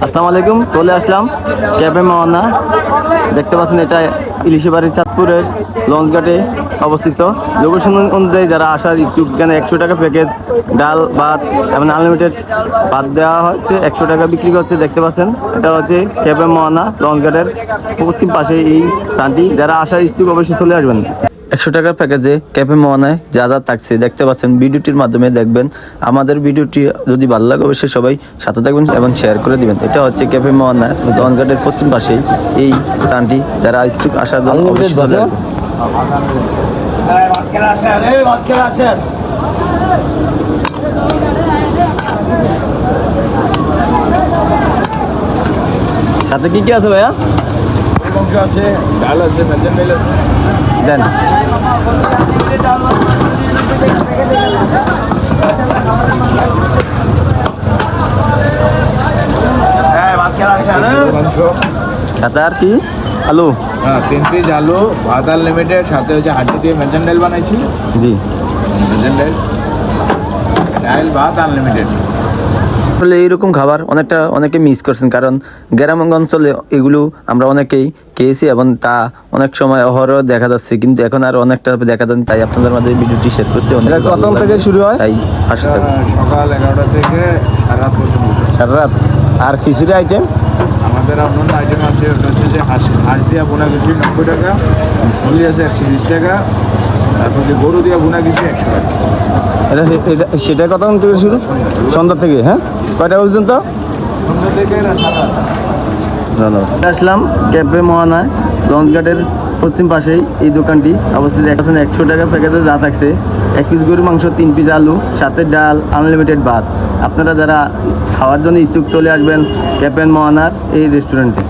আসসালামু আলাইকুম, চলে আসলাম ক্যাফে মাওয়ানা। দেখতে পাচ্ছেন এটা ইলিশিবাড়ি চাঁদপুরের লঞ্চঘাটে অবস্থিত। লোকেশন অনুযায়ী যারা আসার ইচ্ছুক, এখানে 100 টাকা প্যাকেজ ডাল ভাত এবং আনলিমিটেড ভাত দেওয়া হচ্ছে, 100 টাকা বিক্রি করছে। দেখতে পাচ্ছেন এটা হচ্ছে ক্যাফে মাওয়ানা লঞ্চঘাটের পশ্চিম পাশে এই স্থানটি। যারা আসার ইচ্ছুক অবশ্যই চলে আসবেন। 100 টাকার প্যাকেজে ক্যাফে মোহনায় যা যা থাকছে দেখতে পাচ্ছেন, ভিডিওটির মাধ্যমে দেখবেন। আমাদের ভিডিওটি যদি ভালো লাগে অবশ্যই সবাই সাথে থাকবেন এবং শেয়ার করে দিবেন। এটা হচ্ছে ক্যাফে মোহনা লঞ্চঘাটের পশ্চিম পাশেই এই স্থানটি। যারা ইচ্ছুক আসার জন্য অবশ্যই চলে আসবেন। সাথে কি কি আছে ভাইয়া? মাংস আছে, ডাল আছে, মেজেন ডাল আছে। দেন মাংস সাথে আর কি? আলু। হ্যাঁ, 3 পিস আলু, ভাত আনলিমিটেড, সাথে হচ্ছে হাঁটি দিয়ে মেজেন ডাল বানাইছি। জি, মেজেন ডাল ভাত আনলিমিটেড। আসলে এইরকম খাবার অনেকে মিস করছেন, কারণ গ্রাম অঞ্চলে এগুলো আমরা অনেকেই খেয়েছি এবং তা অনেক সময় অহরহ দেখা যাচ্ছে, কিন্তু এখন আর অনেকটা দেখা যাচ্ছে। তাই আপনাদের মাঝে ভিডিওটি শেয়ার করছি। কত থেকে শুরু হয়? তাই আসলে সকাল 11টা থেকে সারা রাত পর্যন্ত। সারা রাত। আর খিচুড়ি আইটেম? আমাদের অন্যান্য আইটেম আছে, ওটা হচ্ছে যে হাঁস দিয়া বোনা গেছি 90 টাকা, মুরগি আছে 120 টাকা, তারপর যে গরু দিয়া বোনা গেছি 100 টাকা। সেটা কতক্ষণ থেকে শুরু? সন্ধ্যা থেকে। হ্যাঁ, কয়টা পর্যন্ত? সন্ধ্যা থেকে ধন্যবাদ। আসলাম ক্যাফে মোহনায় লঞ্চঘাটের পশ্চিম পাশেই এই দোকানটি অবস্থিত। 100 টাকা প্যাকেজে যা থাকছে, 1 পিস গরুর মাংস, 3 পিস আলু, সাথে ডাল, আনলিমিটেড ভাত। আপনারা যারা খাওয়ার জন্য ইচ্ছুক চলে আসবেন ক্যাফে মোহনার এই রেস্টুরেন্টে।